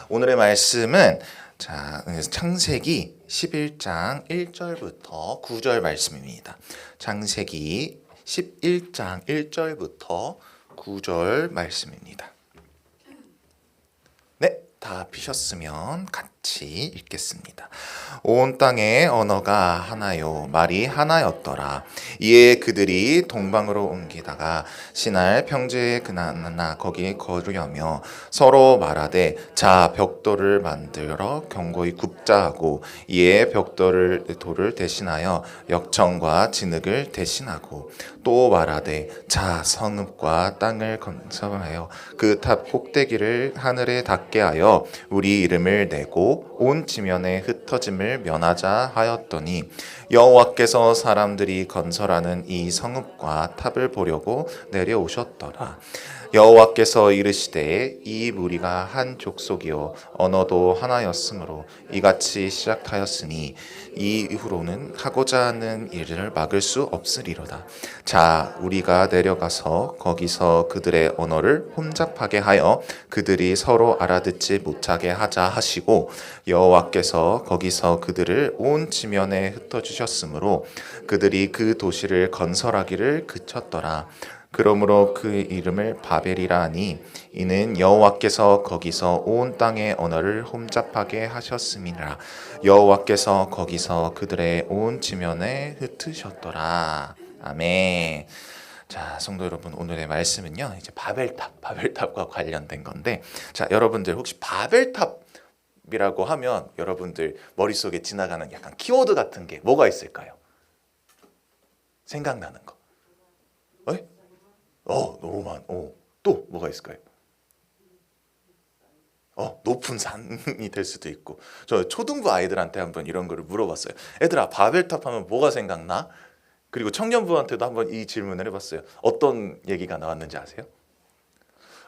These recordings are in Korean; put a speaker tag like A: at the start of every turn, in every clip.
A: 오늘의 말씀은 창세기 11장 1절부터 9절 말씀입니다. 창세기 11장 1절부터 9절 말씀입니다. 네, 다 피셨으면 같이 읽겠습니다. 온 땅의 언어가 하나요, 말이 하나였더라. 이에 그들이 동방으로 옮기다가 신할 평지에 그나나 거기 거주하며 서로 말하되 자 벽돌을 만들어 견고히 굽자 하고 이에 돌을 대신하여 역청과 진흙을 대신하고 또 말하되 자 성읍과 땅을 건설하여 그 탑 꼭대기를 하늘에 닿게 하여 우리 이름을 내고 온 지면에 흩어짐을 면하자 하였더니 여호와께서 사람들이 건설하는 이 성읍과 탑을 보려고 내려오셨더라. 여호와께서 이르시되 이 무리가 한 족속이요 언어도 하나였으므로 이같이 시작하였으니 이후로는 하고자 하는 일을 막을 수 없으리로다. 자 우리가 내려가서 거기서 그들의 언어를 혼잡하게 하여 그들이 서로 알아듣지 못하게 하자 하시고 여호와께서 거기서 그들을 온 지면에 흩어주셨으므로 그들이 그 도시를 건설하기를 그쳤더라. 그러므로 그 이름을 바벨이라 하니 이는 여호와께서 거기서 온 땅의 언어를 혼잡하게 하셨음이라. 여호와께서 거기서 그들의 온 지면에 흩으셨더라. 아멘. 자, 성도 여러분, 오늘의 말씀은요, 이제 바벨탑과 관련된 건데, 자, 여러분들 혹시 바벨탑이라고 하면 여러분들 머릿속에 지나가는 약간 키워드 같은 게 뭐가 있을까요? 생각나는 거. 너무 많. 또 뭐가 있을까요? 높은 산이 될 수도 있고. 저 초등부 아이들한테 한번 이런 거를 물어봤어요. 애들아, 바벨탑 하면 뭐가 생각나? 그리고 청년부한테도 한번 이 질문을 해봤어요. 어떤 얘기가 나왔는지 아세요?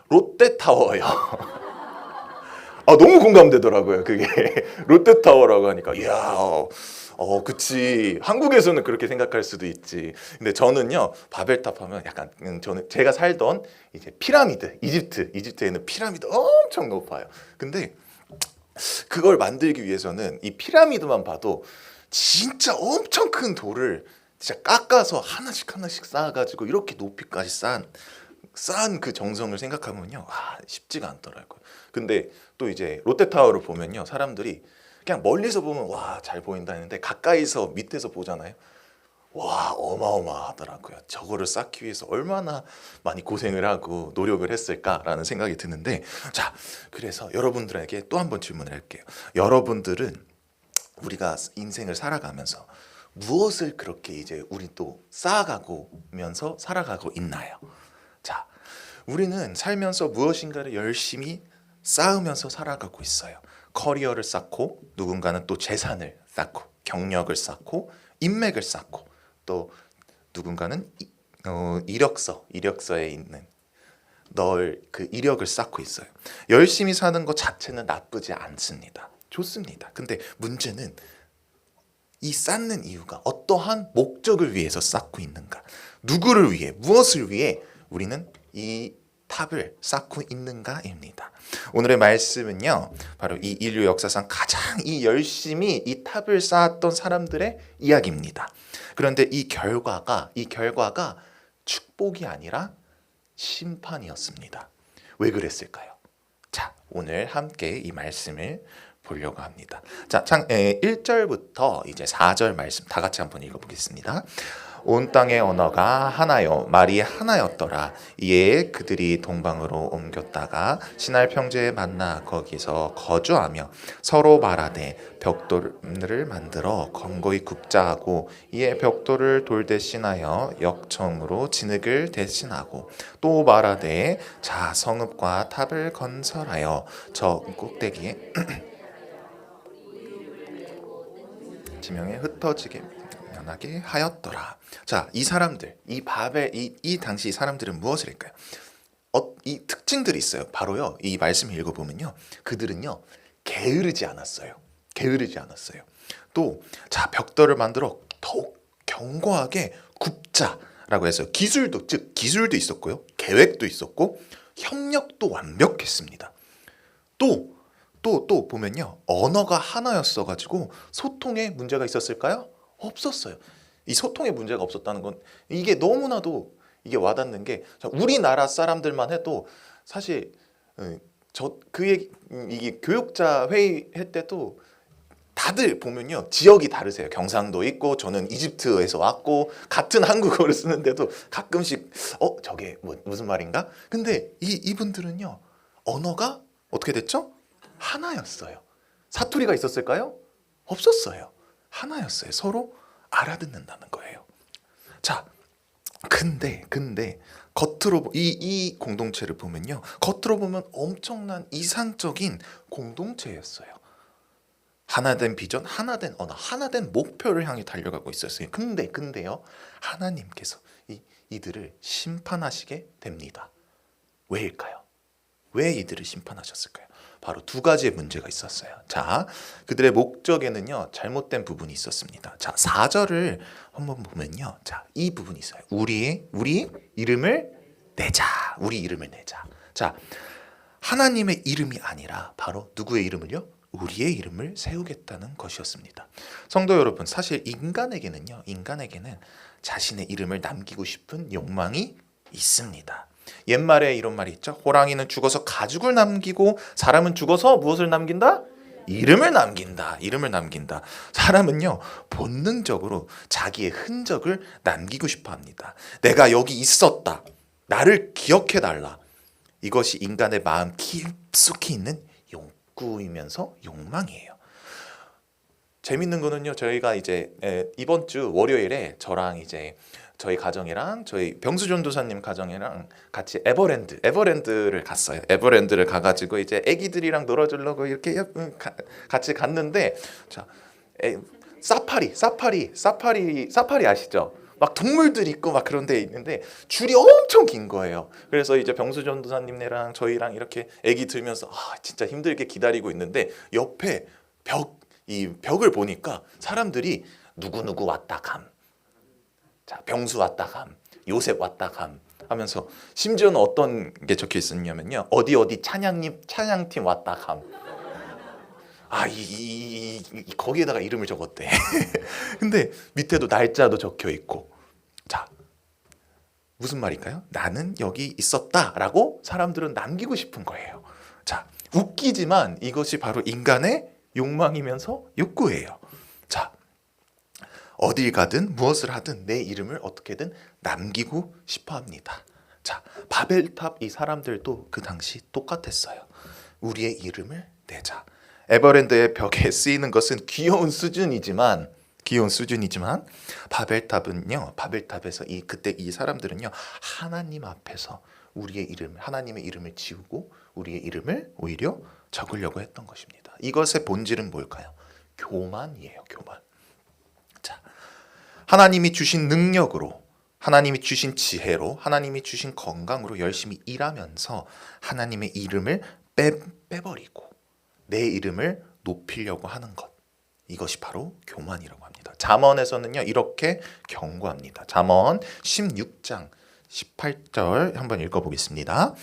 A: 롯데타워요. 너무 공감되더라고요. 그게 롯데타워라고 하니까 이야, 그치. 한국에서는 그렇게 생각할 수도 있지. 근데 저는요, 바벨탑 하면 약간 저는 제가 살던 이제 피라미드, 이집트에는 피라미드 엄청 높아요. 근데 그걸 만들기 위해서는 이 피라미드만 봐도 진짜 엄청 큰 돌을 진짜 깎아서 하나씩 쌓아가지고 이렇게 높이까지 쌓은 그 정성을 생각하면요, 쉽지가 않더라고요. 근데 또 이제 롯데타워를 보면요, 사람들이 그냥 멀리서 보면 와, 잘 보인다 했는데 가까이서 밑에서 보잖아요. 와, 어마어마하더라고요. 저거를 쌓기 위해서 얼마나 많이 고생을 하고 노력을 했을까라는 생각이 드는데, 자, 그래서 여러분들에게 또 한번 질문을 할게요. 여러분들은 우리가 인생을 살아가면서 무엇을 그렇게 이제 우리 또 쌓아가면서 살아가고 있나요? 자, 우리는 살면서 무엇인가를 열심히 쌓으면서 살아가고 있어요. 커리어를 쌓고, 누군가는 또 재산을 쌓고, 경력을 쌓고, 인맥을 쌓고, 또 누군가는 이력서에 있는 그 이력을 쌓고 있어요. 열심히 사는 것 자체는 나쁘지 않습니다. 좋습니다. 근데 문제는 이 쌓는 이유가 어떠한 목적을 위해서 쌓고 있는가? 누구를 위해, 무엇을 위해 우리는 이 탑을 쌓고 있는가입니다. 오늘의 말씀은요, 바로 이 인류 역사상 가장 열심히 이 탑을 쌓았던 사람들의 이야기입니다. 그런데 이 결과가 축복이 아니라 심판이었습니다. 왜 그랬을까요? 자, 오늘 함께 이 말씀을 보려고 합니다. 자, 1절부터 이제 4절 말씀 다 같이 한번 읽어보겠습니다. 온 땅의 언어가 하나요, 말이 하나였더라. 이에 그들이 동방으로 옮겼다가 신할 평지에 만나 거기서 거주하며 서로 말하되 벽돌을 만들어 견고히 굽자 하고 이에 벽돌을 돌 대신하여 역청으로 진흙을 대신하고 또 말하되 자 성읍과 탑을 건설하여 저 꼭대기에 지명에 흩어지게 면하게 하였더라. 자, 이 사람들, 이 당시 사람들은 무엇을 할까요? 이 특징들이 있어요. 바로요, 이 말씀을 읽어보면요, 그들은요 게으르지 않았어요. 또, 자 벽돌을 만들어 더욱 견고하게 굽자라고 해서 기술도 있었고요, 계획도 있었고, 협력도 완벽했습니다. 또 또 보면요, 언어가 하나였어가지고 소통에 문제가 있었을까요? 없었어요. 이 소통에 문제가 없었다는 건 이게 너무나도 이게 와닿는 게, 우리나라 사람들만 해도 사실 그 얘기, 이게 교육자 회의 할 때도 다들 보면요, 지역이 다르세요. 경상도 있고, 저는 이집트에서 왔고, 같은 한국어를 쓰는데도 가끔씩 저게 무슨 말인가? 근데 이분들은요, 언어가 어떻게 됐죠? 하나였어요. 사투리가 있었을까요? 없었어요. 하나였어요. 서로 알아듣는다는 거예요. 자, 근데 겉으로 이 공동체를 보면요, 겉으로 보면 엄청난 이상적인 공동체였어요. 하나된 비전, 하나된 언어, 하나된 목표를 향해 달려가고 있었어요. 근데요, 하나님께서 이들을 심판하시게 됩니다. 왜일까요? 왜 이들을 심판하셨을까요? 바로 두 가지의 문제가 있었어요. 자, 그들의 목적에는요, 잘못된 부분이 있었습니다. 자, 4절을 한번 보면요, 자, 이 부분이 있어요. 우리 이름을 내자. 우리 이름을 내자. 자, 하나님의 이름이 아니라 바로 누구의 이름을요? 우리의 이름을 세우겠다는 것이었습니다. 성도 여러분, 사실 인간에게는 자신의 이름을 남기고 싶은 욕망이 있습니다. 옛말에 이런 말이 있죠. 호랑이는 죽어서 가죽을 남기고 사람은 죽어서 무엇을 남긴다? 이름을 남긴다. 이름을 남긴다. 사람은요, 본능적으로 자기의 흔적을 남기고 싶어 합니다. 내가 여기 있었다. 나를 기억해 달라. 이것이 인간의 마음 깊숙이 있는 욕구이면서 욕망이에요. 재밌는 거는요, 저희가 이제 이번 주 월요일에 저랑 이제 저희 가정이랑 저희 병수 전도사님 가정이랑 같이 에버랜드를 갔어요. 에버랜드를 가가지고 이제 애기들이랑 놀아주려고 이렇게 같이 갔는데, 자, 사파리 아시죠? 막 동물들 있고 막 그런 데 있는데 줄이 엄청 긴 거예요. 그래서 이제 병수 전도사님네랑 저희랑 이렇게 애기 들면서 진짜 힘들게 기다리고 있는데, 옆에 벽을 보니까 사람들이 누구누구 왔다 감, 자, 병수 왔다 감, 요셉 왔다 감 하면서, 심지어는 어떤 게 적혀 있었냐면요, 어디 찬양팀 왔다 감. 거기에다가 이름을 적었대. 근데 밑에도 날짜도 적혀 있고. 자, 무슨 말일까요? 나는 여기 있었다라고 사람들은 남기고 싶은 거예요. 자, 웃기지만 이것이 바로 인간의 욕망이면서 욕구예요. 자, 어딜 가든 무엇을 하든 내 이름을 어떻게든 남기고 싶어 합니다. 자, 바벨탑 이 사람들도 그 당시 똑같았어요. 우리의 이름을 내자. 에버랜드의 벽에 쓰이는 것은 귀여운 수준이지만 바벨탑에서 그때 이 사람들은요, 하나님 앞에서 하나님의 이름을 지우고 우리의 이름을 오히려 적으려고 했던 것입니다. 이것의 본질은 뭘까요? 교만이에요. 교만. 자, 하나님이 주신 능력으로, 하나님이 주신 지혜로, 하나님이 주신 건강으로 열심히 일하면서 하나님의 이름을 빼버리고 내 이름을 높이려고 하는 것, 이것이 바로 교만이라고 합니다. 잠언에서는요, 이렇게 경고합니다. 잠언 16장 18절 한번 읽어보겠습니다.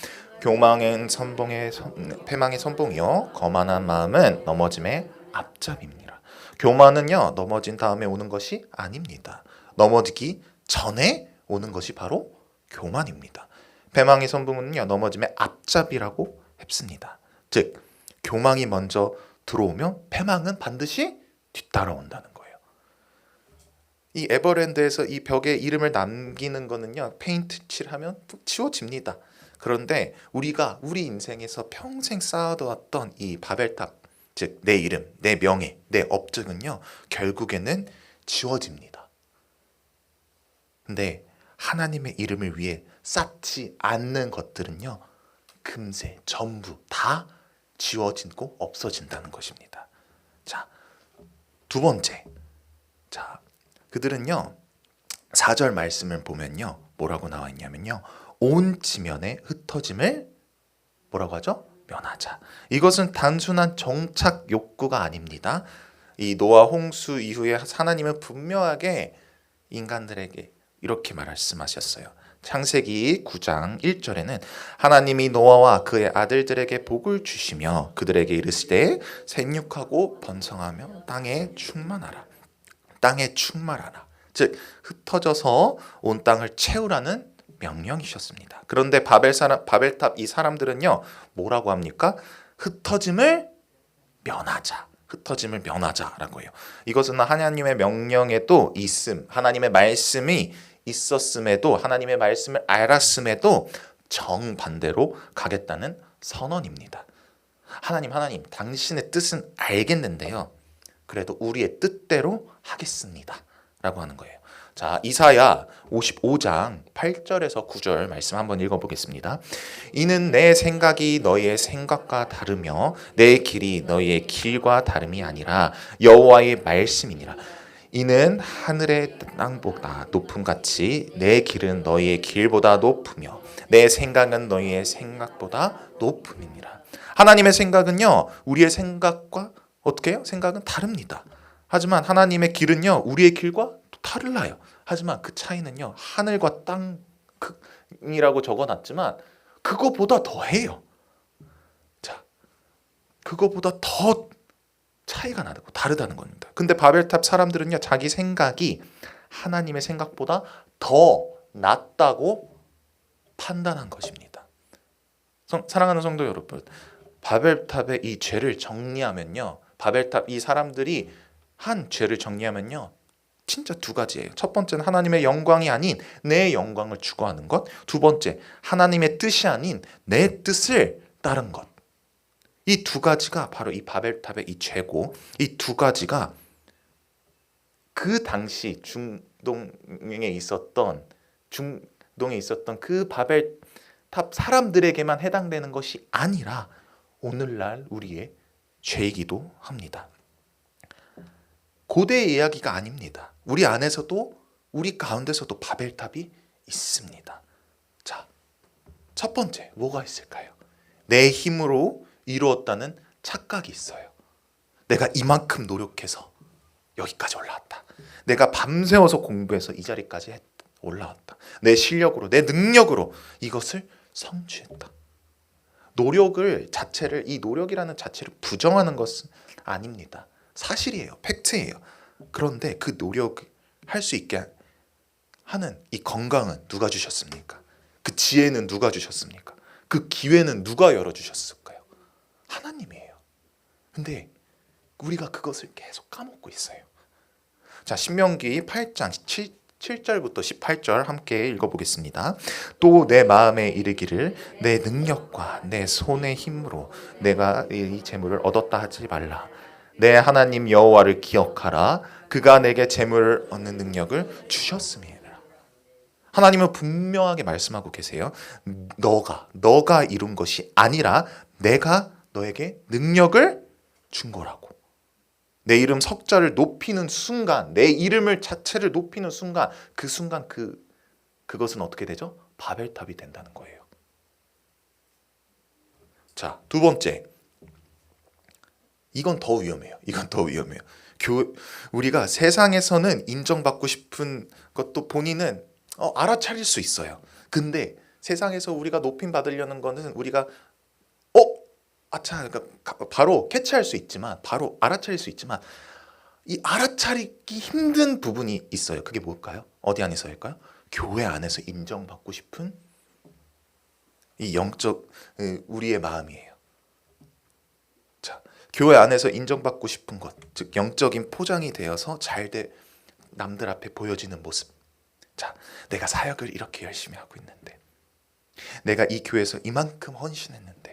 A: 패망의 선봉이요, 거만한 마음은 넘어짐의 앞잡입니다. 교만은요, 넘어진 다음에 오는 것이 아닙니다. 넘어지기 전에 오는 것이 바로 교만입니다. 패망의 선봉은요, 넘어짐의 앞잡이라고 했습니다. 즉, 교만이 먼저 들어오면 패망은 반드시 뒤따라온다는 거예요. 이 에버랜드에서 이 벽에 이름을 남기는 거는요, 페인트 칠하면 치워집니다. 그런데 우리 인생에서 평생 쌓아두었던 이 바벨탑, 즉 내 이름, 내 명예, 내 업적은요, 결국에는 지워집니다. 근데 하나님의 이름을 위해 쌓지 않는 것들은요, 금세 전부 다 지워지고 없어진다는 것입니다. 자, 두 번째. 자, 그들은요, 4절 말씀을 보면요, 뭐라고 나와 있냐면요, 온 지면에 흩어짐을 뭐라고 하죠? 면하자. 이것은 단순한 정착 욕구가 아닙니다. 이 노아 홍수 이후에 하나님은 분명하게 인간들에게 이렇게 말씀하셨어요. 창세기 9장 1절에는 하나님이 노아와 그의 아들들에게 복을 주시며 그들에게 이르시되 생육하고 번성하며 땅에 충만하라. 땅에 충만하라. 즉 흩어져서 온 땅을 채우라는 명령이셨습니다. 그런데 바벨탑 이 사람들은요 뭐라고 합니까? 흩어짐을 면하자. 흩어짐을 면하자라고 해요. 이것은 하나님의 명령에도 하나님의 말씀이 있었음에도, 하나님의 말씀을 알았음에도 정반대로 가겠다는 선언입니다. 하나님, 당신의 뜻은 알겠는데요. 그래도 우리의 뜻대로 하겠습니다. 라고 하는 거예요. 자, 이사야 55장 8절에서 9절 말씀 한번 읽어보겠습니다. 이는 내 생각이 너희의 생각과 다르며 내 길이 너희의 길과 다름이 아니라 여호와의 말씀이니라. 이는 하늘의 땅보다 높음같이 내 길은 너희의 길보다 높으며 내 생각은 너희의 생각보다 높음이니라. 하나님의 생각은요 우리의 생각과 어떻게 해요? 생각은 다릅니다. 하지만 하나님의 길은요 우리의 길과 또 달라요. 하지만 그 차이는요 하늘과 땅이라고 적어놨지만 그거보다 더해요. 자, 그거보다 더 차이가 나고 다르다는 겁니다. 근데 바벨탑 사람들은요 자기 생각이 하나님의 생각보다 더 낫다고 판단한 것입니다. 사랑하는 성도 여러분, 바벨탑의 이 죄를 정리하면요, 바벨탑 이 사람들이 한 죄를 정리하면요 진짜 두 가지예요. 첫 번째는 하나님의 영광이 아닌 내 영광을 추구하는 것. 두 번째, 하나님의 뜻이 아닌 내 뜻을 따른 것. 이 두 가지가 바로 이 바벨탑의 이 죄고, 이 두 가지가 그 당시 중동에 있었던 그 바벨탑 사람들에게만 해당되는 것이 아니라 오늘날 우리의 죄이기도 합니다. 고대의 이야기가 아닙니다. 우리 안에서도, 우리 가운데서도 바벨탑이 있습니다. 자, 첫 번째 뭐가 있을까요? 내 힘으로 이루었다는 착각이 있어요. 내가 이만큼 노력해서 여기까지 올라왔다. 내가 밤새워서 공부해서 이 자리까지 올라왔다. 내 실력으로, 내 능력으로 이것을 성취했다. 이 노력이라는 자체를 부정하는 것은 아닙니다. 사실이에요. 팩트예요. 그런데 그 노력을 할 수 있게 하는 이 건강은 누가 주셨습니까? 그 지혜는 누가 주셨습니까? 그 기회는 누가 열어주셨을까요? 하나님이에요. 근데 우리가 그것을 계속 까먹고 있어요. 자, 신명기 8장 7절부터 18절 함께 읽어보겠습니다. 또 내 마음에 이르기를 내 능력과 내 손의 힘으로 내가 이 재물을 얻었다 하지 말라. 내 하나님 여호와를 기억하라. 그가 내게 재물을 얻는 능력을 주셨음이라. 하나님은 분명하게 말씀하고 계세요. 너가 이룬 것이 아니라 내가 너에게 능력을 준 거라고. 내 이름 석자를 높이는 순간, 내 이름을 자체를 높이는 순간, 그 순간 그것은 어떻게 되죠? 바벨탑이 된다는 거예요. 자, 두 번째. 이건 더 위험해요. 우리가 세상에서는 인정받고 싶은 것도 본인은 알아차릴 수 있어요. 근데 세상에서 우리가 높임 받으려는 거는 우리가 그러니까 바로 캐치할 수 있지만, 바로 알아차릴 수 있지만, 이 알아차리기 힘든 부분이 있어요. 그게 뭘까요? 어디 안에서일까요? 교회 안에서 인정받고 싶은 이 영적 우리의 마음이에요. 자, 교회 안에서 인정받고 싶은 것, 즉 영적인 포장이 되어서 남들 앞에 보여지는 모습. 자, 내가 사역을 이렇게 열심히 하고 있는데, 내가 이 교회에서 이만큼 헌신했는데,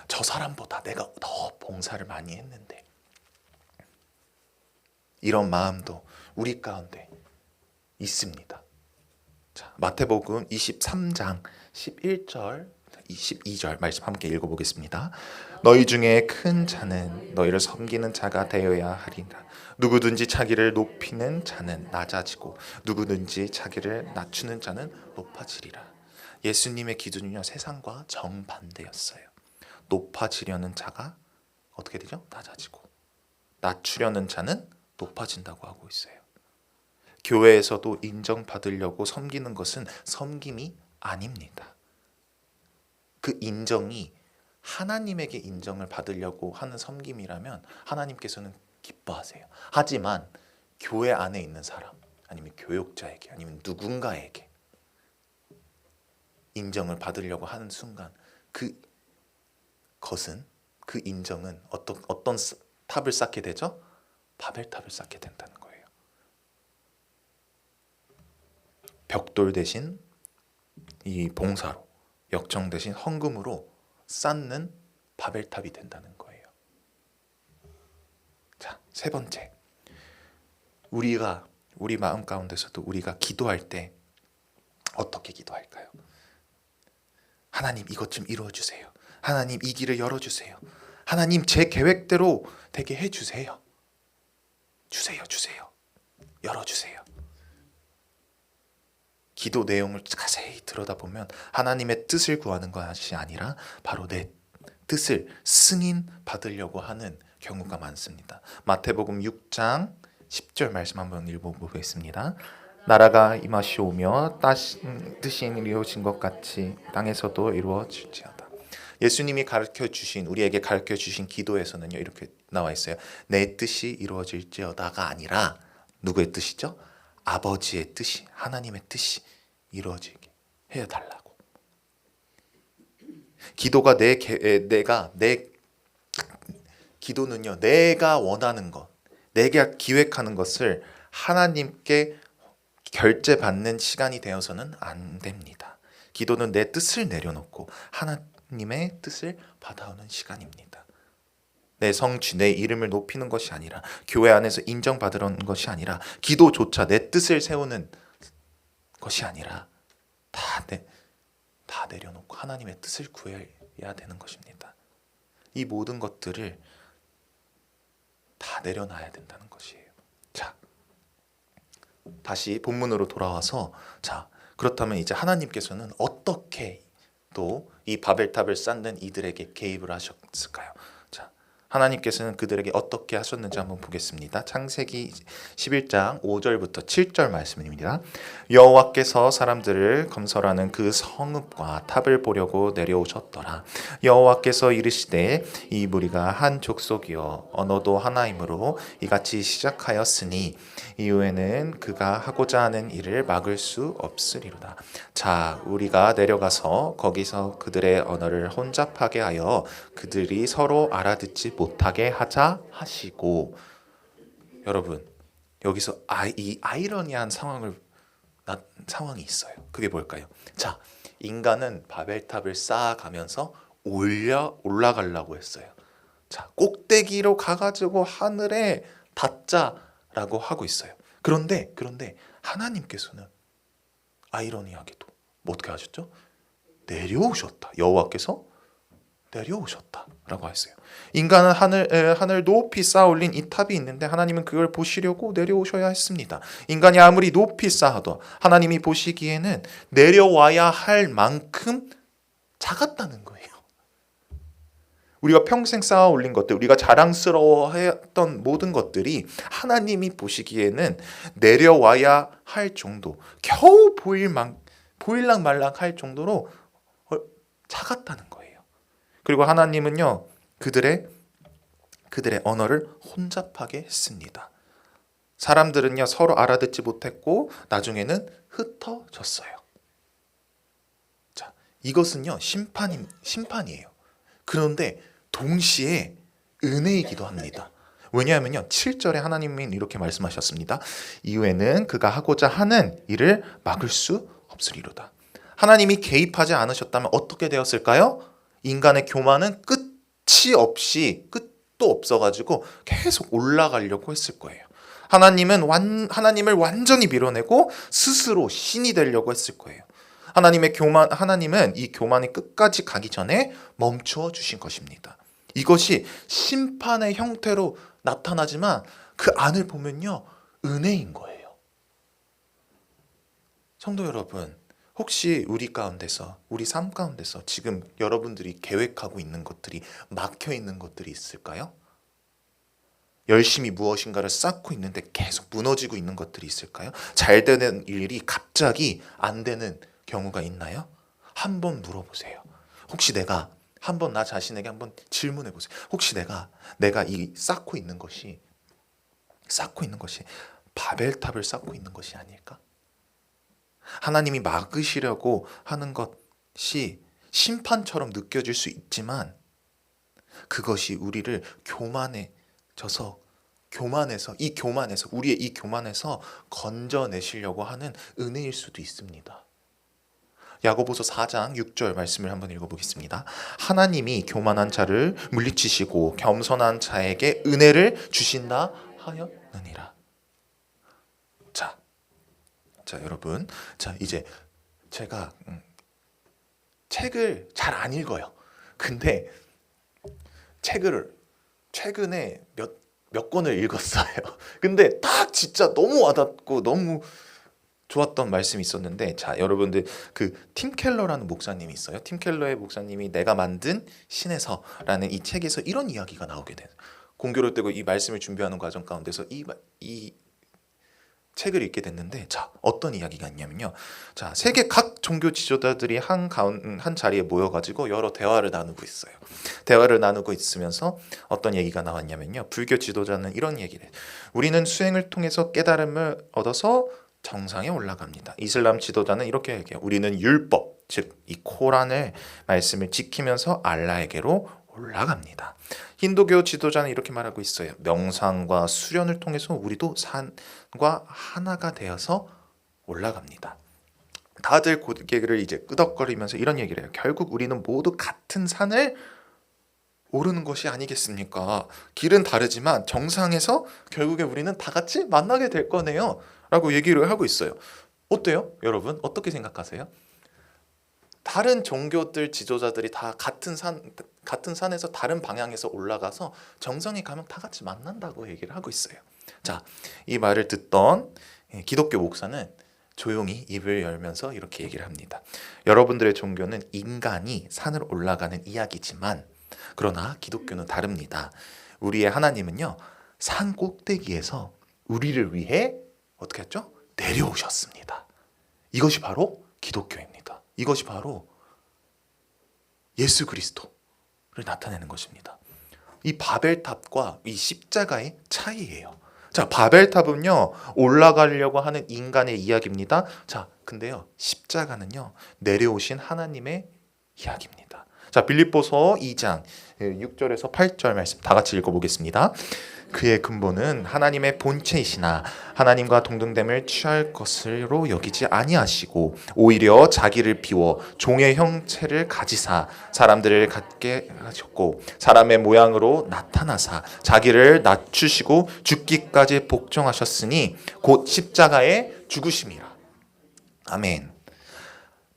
A: 저 사람보다 내가 더 봉사를 많이 했는데, 이런 마음도 우리 가운데 있습니다. 자, 마태복음 23장 11절 22절 말씀 함께 읽어보겠습니다. 너희 중에 큰 자는 너희를 섬기는 자가 되어야 하리라. 누구든지 자기를 높이는 자는 낮아지고 누구든지 자기를 낮추는 자는 높아지리라. 예수님의 기준은요 세상과 정반대였어요. 높아지려는 자가 어떻게 되죠? 낮아지고 낮추려는 자는 높아진다고 하고 있어요. 교회에서도 인정받으려고 섬기는 것은 섬김이 아닙니다. 그 인정이 하나님에게 인정을 받으려고 하는 섬김이라면 하나님께서는 기뻐하세요. 하지만 교회 안에 있는 사람, 아니면 교역자에게, 아니면 누군가에게 인정을 받으려고 하는 순간 그 인정은 어떤 탑을 쌓게 되죠? 바벨탑을 쌓게 된다는 거예요. 벽돌 대신 이 봉사로, 역청 대신 헌금으로 쌓는 바벨탑이 된다는 거예요. 자, 세 번째, 우리 마음 가운데서도 우리가 기도할 때 어떻게 기도할까요? 하나님, 이것 좀 이루어 주세요. 하나님, 이 길을 열어 주세요. 하나님, 제 계획대로 되게 해 주세요. 주세요. 열어 주세요. 기도 내용을 자세히 들여다보면 하나님의 뜻을 구하는 것이 아니라 바로 내 뜻을 승인 받으려고 하는 경우가 많습니다. 마태복음 6장 10절 말씀 한번 읽어보겠습니다. 나라가 임하시오며 뜻이 이루어진 것 같이 땅에서도 이루어질지어다. 예수님이 우리에게 가르쳐 주신 기도에서는요, 이렇게 나와 있어요. 내 뜻이 이루어질지어다가 아니라 누구의 뜻이죠? 아버지의 뜻이, 하나님의 뜻이 이루어지게 해달라고. 기도는요, 내가 원하는 것, 내가 기획하는 것을 하나님께 결제받는 시간이 되어서는 안 됩니다. 기도는 내 뜻을 내려놓고 하나님의 뜻을 받아오는 시간입니다. 내 성취, 내 이름을 높이는 것이 아니라, 교회 안에서 인정받으려는 것이 아니라, 기도조차 내 뜻을 세우는 것이 아니라 다 내려놓고 하나님의 뜻을 구해야 되는 것입니다. 이 모든 것들을 다 내려놔야 된다는 것이에요. 자, 다시 본문으로 돌아와서, 자, 그렇다면 이제 하나님께서는 어떻게 또 이 바벨탑을 쌓는 이들에게 개입을 하셨을까요? 자, 하나님께서는 그들에게 어떻게 하셨는지 한번 보겠습니다. 창세기 11장 5절부터 7절 말씀입니다. 여호와께서 사람들을 건설하는 그 성읍과 탑을 보려고 내려오셨더라. 여호와께서 이르시되 이 무리가 한 족속이요 언어도 하나이므로 이같이 시작하였으니 이후에는 그가 하고자 하는 일을 막을 수 없으리로다. 자, 우리가 내려가서 거기서 그들의 언어를 혼잡하게 하여 그들이 서로 알아듣지 못하게 하자 하시고. 여러분, 여기서 이 아이러니한 상황이 있어요. 그게 뭘까요? 자, 인간은 바벨탑을 쌓아가면서 올라가려고 했어요. 자, 꼭대기로 가가지고 하늘에 닿자라고 하고 있어요. 그런데 하나님께서는 아이러니하게도 어떻게 하셨죠? 내려오셨다. 여호와께서 내려오셨다라고 했어요. 인간은 하늘 높이 쌓아올린 이 탑이 있는데 하나님은 그걸 보시려고 내려오셔야 했습니다. 인간이 아무리 높이 쌓아도 하나님이 보시기에는 내려와야 할 만큼 작았다는 거예요. 우리가 평생 쌓아올린 것들, 우리가 자랑스러워했던 모든 것들이 하나님이 보시기에는 내려와야 할 정도, 겨우 보일랑 말랑 할 정도로 작았다는 거예요. 그리고 하나님은요, 그들의 언어를 혼잡하게 했습니다. 사람들은요, 서로 알아듣지 못했고 나중에는 흩어졌어요. 자, 이것은요, 심판이에요. 그런데 동시에 은혜이기도 합니다. 왜냐하면요, 7절에 하나님이 이렇게 말씀하셨습니다. 이후에는 그가 하고자 하는 일을 막을 수 없으리로다. 하나님이 개입하지 않으셨다면 어떻게 되었을까요? 인간의 교만은 끝도 없어가지고 계속 올라가려고 했을 거예요. 하나님을 완전히 밀어내고 스스로 신이 되려고 했을 거예요. 하나님은 이 교만이 끝까지 가기 전에 멈추어 주신 것입니다. 이것이 심판의 형태로 나타나지만 그 안을 보면요, 은혜인 거예요. 성도 여러분, 혹시 우리 삶 가운데서 지금 여러분들이 계획하고 있는 것들이 막혀 있는 것들이 있을까요? 열심히 무엇인가를 쌓고 있는데 계속 무너지고 있는 것들이 있을까요? 잘 되는 일이 갑자기 안 되는 경우가 있나요? 한번 물어보세요. 혹시 내가 한번 나 자신에게 한번 질문해 보세요. 혹시 내가 이 쌓고 있는 것이 바벨탑을 쌓고 있는 것이 아닐까? 하나님이 막으시려고 하는 것이 심판처럼 느껴질 수 있지만 그것이 우리를 우리의 이 교만에서 건져내시려고 하는 은혜일 수도 있습니다. 야고보서 4장 6절 말씀을 한번 읽어보겠습니다. 하나님이 교만한 자를 물리치시고 겸손한 자에게 은혜를 주신다 하였느니라. 자 여러분, 자 이제 제가 책을 잘 안 읽어요. 근데 책을 최근에 몇 권을 읽었어요. 근데 딱 진짜 너무 와닿고 너무 좋았던 말씀이 있었는데, 자 여러분들 그 팀 켈러라는 목사님이 있어요. 팀 켈러의 목사님이 내가 만든 신에서라는 이 책에서 이런 이야기가 나오게 돼요. 공교롭 되고 이 말씀을 준비하는 과정 가운데서 이 책을 읽게 됐는데, 자 어떤 이야기가 있냐면요. 자 세계 각 종교 지도자들이 한 자리에 모여가지고 여러 대화를 나누고 있어요. 대화를 나누고 있으면서 어떤 얘기가 나왔냐면요. 불교 지도자는 이런 얘기를 해요. 우리는 수행을 통해서 깨달음을 얻어서 정상에 올라갑니다. 이슬람 지도자는 이렇게 얘기해요. 우리는 율법, 즉 이 코란의 말씀을 지키면서 알라에게로 올라갑니다. 힌두교 지도자는 이렇게 말하고 있어요. 명상과 수련을 통해서 우리도 산과 하나가 되어서 올라갑니다. 다들 고개를 이제 끄덕거리면서 이런 얘기를 해요. 결국 우리는 모두 같은 산을 오르는 것이 아니겠습니까? 길은 다르지만 정상에서 결국에 우리는 다 같이 만나게 될 거네요. 라고 얘기를 하고 있어요. 어때요? 여러분 어떻게 생각하세요? 다른 종교들 지도자들이 다 같은 산에서 다른 방향에서 올라가서 정상에 가면 다 같이 만난다고 얘기를 하고 있어요. 자, 이 말을 듣던 기독교 목사는 조용히 입을 열면서 이렇게 얘기를 합니다. 여러분들의 종교는 인간이 산을 올라가는 이야기지만 그러나 기독교는 다릅니다. 우리의 하나님은요, 산 꼭대기에서 우리를 위해 어떻게 했죠? 내려오셨습니다. 이것이 바로 기독교입니다. 이것이 바로 예수 그리스도를 나타내는 것입니다. 이 바벨탑과 이 십자가의 차이예요. 자, 바벨탑은요, 올라가려고 하는 인간의 이야기입니다. 자, 근데요, 십자가는요, 내려오신 하나님의 이야기입니다. 자, 빌립보서 2장 6절에서 8절 말씀 다 같이 읽어보겠습니다. 그의 근본은 하나님의 본체이시나 하나님과 동등됨을 취할 것으로 여기지 아니하시고 오히려 자기를 비워 종의 형체를 가지사 사람들을 갖게 하셨고 사람의 모양으로 나타나사 자기를 낮추시고 죽기까지 복종하셨으니 곧 십자가에 죽으심이라. 아멘.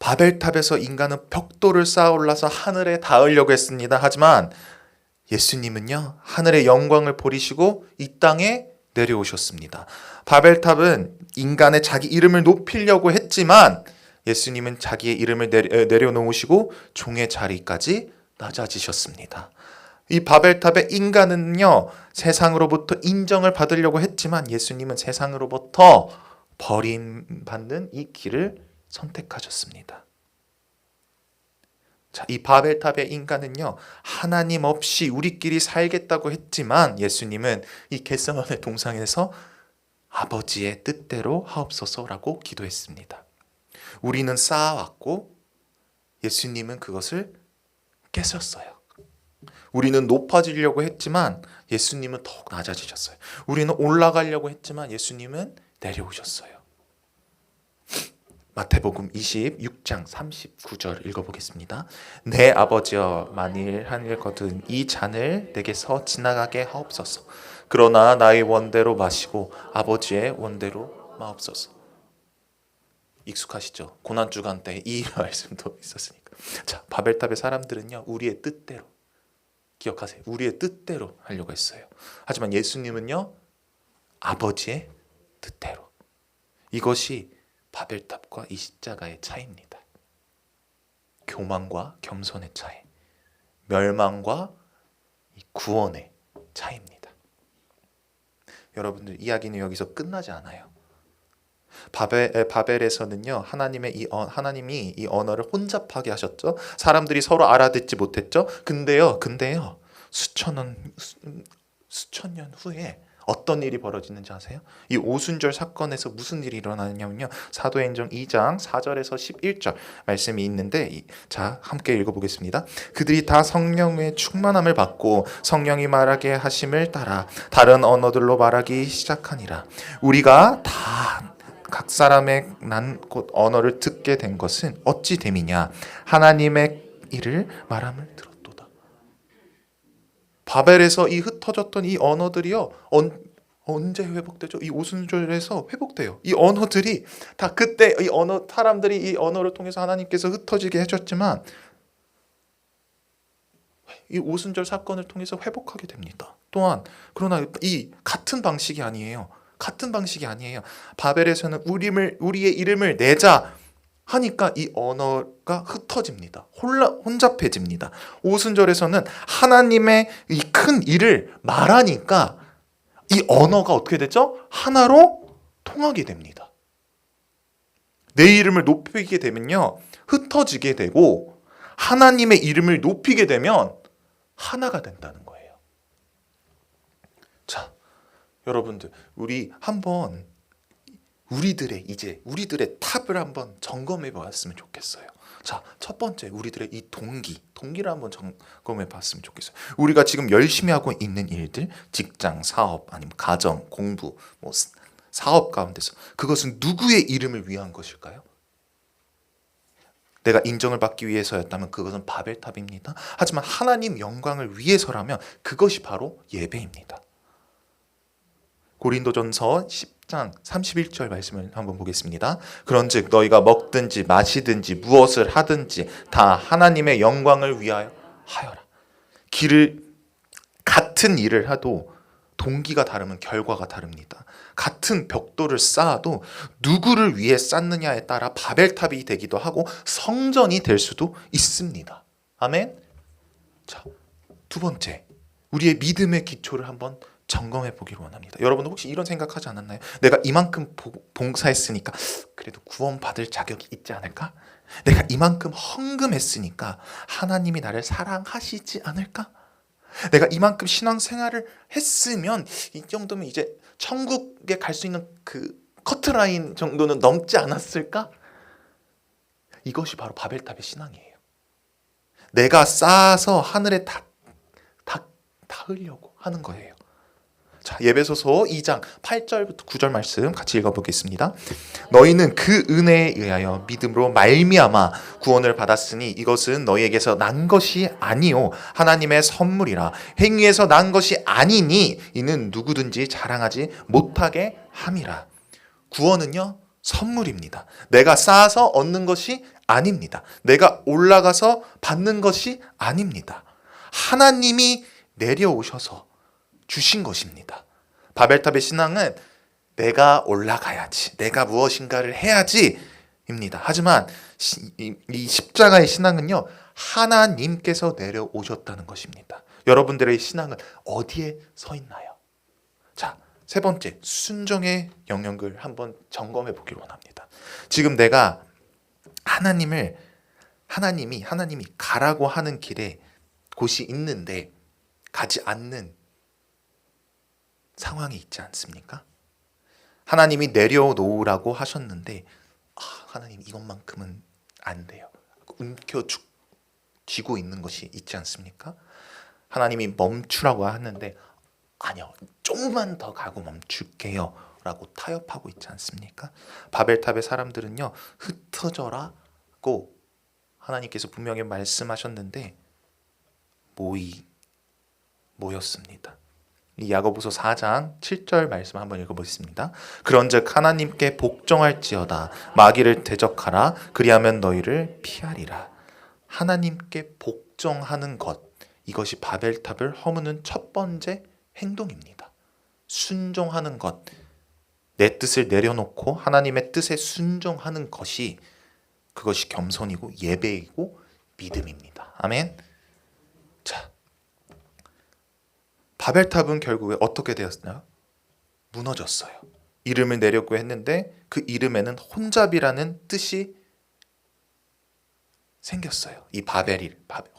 A: 바벨탑에서 인간은 벽돌을 쌓아 올라서 하늘에 닿으려고 했습니다. 하지만 예수님은요, 하늘의 영광을 버리시고 이 땅에 내려오셨습니다. 바벨탑은 인간의 자기 이름을 높이려고 했지만 예수님은 자기의 이름을 내려놓으시고 종의 자리까지 낮아지셨습니다. 이 바벨탑의 인간은요, 세상으로부터 인정을 받으려고 했지만 예수님은 세상으로부터 버림받는 이 길을 선택하셨습니다. 자, 이 바벨탑의 인간은요, 하나님 없이 우리끼리 살겠다고 했지만 예수님은 이 겟세마네 동상에서 아버지의 뜻대로 하옵소서라고 기도했습니다. 우리는 쌓아왔고 예수님은 그것을 깨셨어요. 우리는 높아지려고 했지만 예수님은 더욱 낮아지셨어요. 우리는 올라가려고 했지만 예수님은 내려오셨어요. 마태복음 26장 39절 읽어보겠습니다. 내 아버지여, 만일 하늘 거둔 이 잔을 내게서 지나가게 하옵소서. 그러나 나의 원대로 마시고 아버지의 원대로 마옵소서. 익숙하시죠? 고난주간 때 이 말씀도 있었으니까. 자, 바벨탑의 사람들은요, 우리의 뜻대로, 기억하세요. 우리의 뜻대로 하려고 했어요. 하지만 예수님은요, 아버지의 뜻대로. 이것이 바벨탑과 이 십자가의 차이입니다. 교만과 겸손의 차이, 멸망과 구원의 차이입니다. 여러분들 이야기는 여기서 끝나지 않아요. 바벨에서는요, 하나님이 이 언어를 혼잡하게 하셨죠. 사람들이 서로 알아듣지 못했죠. 근데요, 수천 년 후에 어떤 일이 벌어지는지 아세요? 이 오순절 사건에서 무슨 일이 일어나냐면요, 사도행전 2장 4절에서 11절 말씀이 있는데, 자, 함께 읽어보겠습니다. 그들이 다 성령의 충만함을 받고 성령이 말하게 하심을 따라 다른 언어들로 말하기 시작하니라. 우리가 다 각 사람의 난 곧 언어를 듣게 된 것은 어찌 됨이냐, 하나님의 일을 말함을 들었도다. 바벨에서 이 흩어졌던 이 언어들이요, 언제 회복되죠? 이 오순절에서 회복돼요. 이 언어들이 다 그때 사람들이 이 언어를 통해서 하나님께서 흩어지게 해줬지만 이 오순절 사건을 통해서 회복하게 됩니다. 또한 그러나 이 같은 방식이 아니에요. 바벨에서는 우리의 이름을 내자 하니까 이 언어가 흩어집니다. 혼잡해집니다. 오순절에서는 하나님의 이 큰 일을 말하니까 이 언어가 어떻게 되죠? 하나로 통하게 됩니다. 내 이름을 높이게 되면요, 흩어지게 되고, 하나님의 이름을 높이게 되면 하나가 된다는 거예요. 자, 여러분들, 우리 한번 우리들의 탑을 한번 점검해 봤으면 좋겠어요. 자, 첫 번째, 우리들의 이 동기를 한번 점검해 봤으면 좋겠어요. 우리가 지금 열심히 하고 있는 일들, 직장, 사업, 아니면 가정, 공부, 사업 가운데서 그것은 누구의 이름을 위한 것일까요? 내가 인정을 받기 위해서였다면 그것은 바벨탑입니다. 하지만 하나님 영광을 위해서라면 그것이 바로 예배입니다. 고린도전서 10장 31절 말씀을 한번 보겠습니다. 그런즉 너희가 먹든지 마시든지 무엇을 하든지 다 하나님의 영광을 위하여 하여라. 같은 일을 해도 동기가 다르면 결과가 다릅니다. 같은 벽돌을 쌓아도 누구를 위해 쌓느냐에 따라 바벨탑이 되기도 하고 성전이 될 수도 있습니다. 아멘. 자, 두 번째, 우리의 믿음의 기초를 한번 점검해 보기를 원합니다. 여러분은 혹시 이런 생각하지 않았나요? 내가 이만큼 봉사했으니까 그래도 구원 받을 자격이 있지 않을까? 내가 이만큼 헌금했으니까 하나님이 나를 사랑하시지 않을까? 내가 이만큼 신앙생활을 했으면 이 정도면 이제 천국에 갈 수 있는 그 커트라인 정도는 넘지 않았을까? 이것이 바로 바벨탑의 신앙이에요. 내가 쌓아서 하늘에 닿으려고 하는 거예요. 자, 에베소서 2장 8절부터 9절 말씀 같이 읽어보겠습니다. 너희는 그 은혜에 의하여 믿음으로 말미암아 구원을 받았으니 이것은 너희에게서 난 것이 아니요 하나님의 선물이라. 행위에서 난 것이 아니니 이는 누구든지 자랑하지 못하게 함이라. 구원은요, 선물입니다. 내가 쌓아서 얻는 것이 아닙니다. 내가 올라가서 받는 것이 아닙니다. 하나님이 내려오셔서 주신 것입니다. 바벨탑의 신앙은 내가 올라가야지, 내가 무엇인가를 해야지 입니다. 하지만 이 십자가의 신앙은요, 하나님께서 내려오셨다는 것입니다. 여러분들의 신앙은 어디에 서 있나요? 자, 세 번째, 순종의 영역을 한번 점검해 보기를 원합니다. 지금 내가 하나님이 가라고 하는 길에 곳이 있는데 가지 않는 상황이 있지 않습니까? 하나님이 내려놓으라고 하셨는데 하나님 이것만큼은 안 돼요. 움켜쥐고 있는 것이 있지 않습니까? 하나님이 멈추라고 하는데 아니요, 조금만 더 가고 멈출게요 라고 타협하고 있지 않습니까? 바벨탑의 사람들은요, 흩어져라고 하나님께서 분명히 말씀하셨는데 모였습니다. 이 야고보서 4장 7절 말씀 한번 읽어보겠습니다. 그런즉 하나님께 복종할지어다 마귀를 대적하라 그리하면 너희를 피하리라. 하나님께 복종하는 것, 이것이 바벨탑을 허무는 첫 번째 행동입니다. 순종하는 것, 내 뜻을 내려놓고 하나님의 뜻에 순종하는 것이, 그것이 겸손이고 예배이고 믿음입니다. 아멘. 자, 바벨탑은 결국에 어떻게 되었나요? 무너졌어요. 이름을 내려고 했는데 그 이름에는 혼잡이라는 뜻이 생겼어요. 이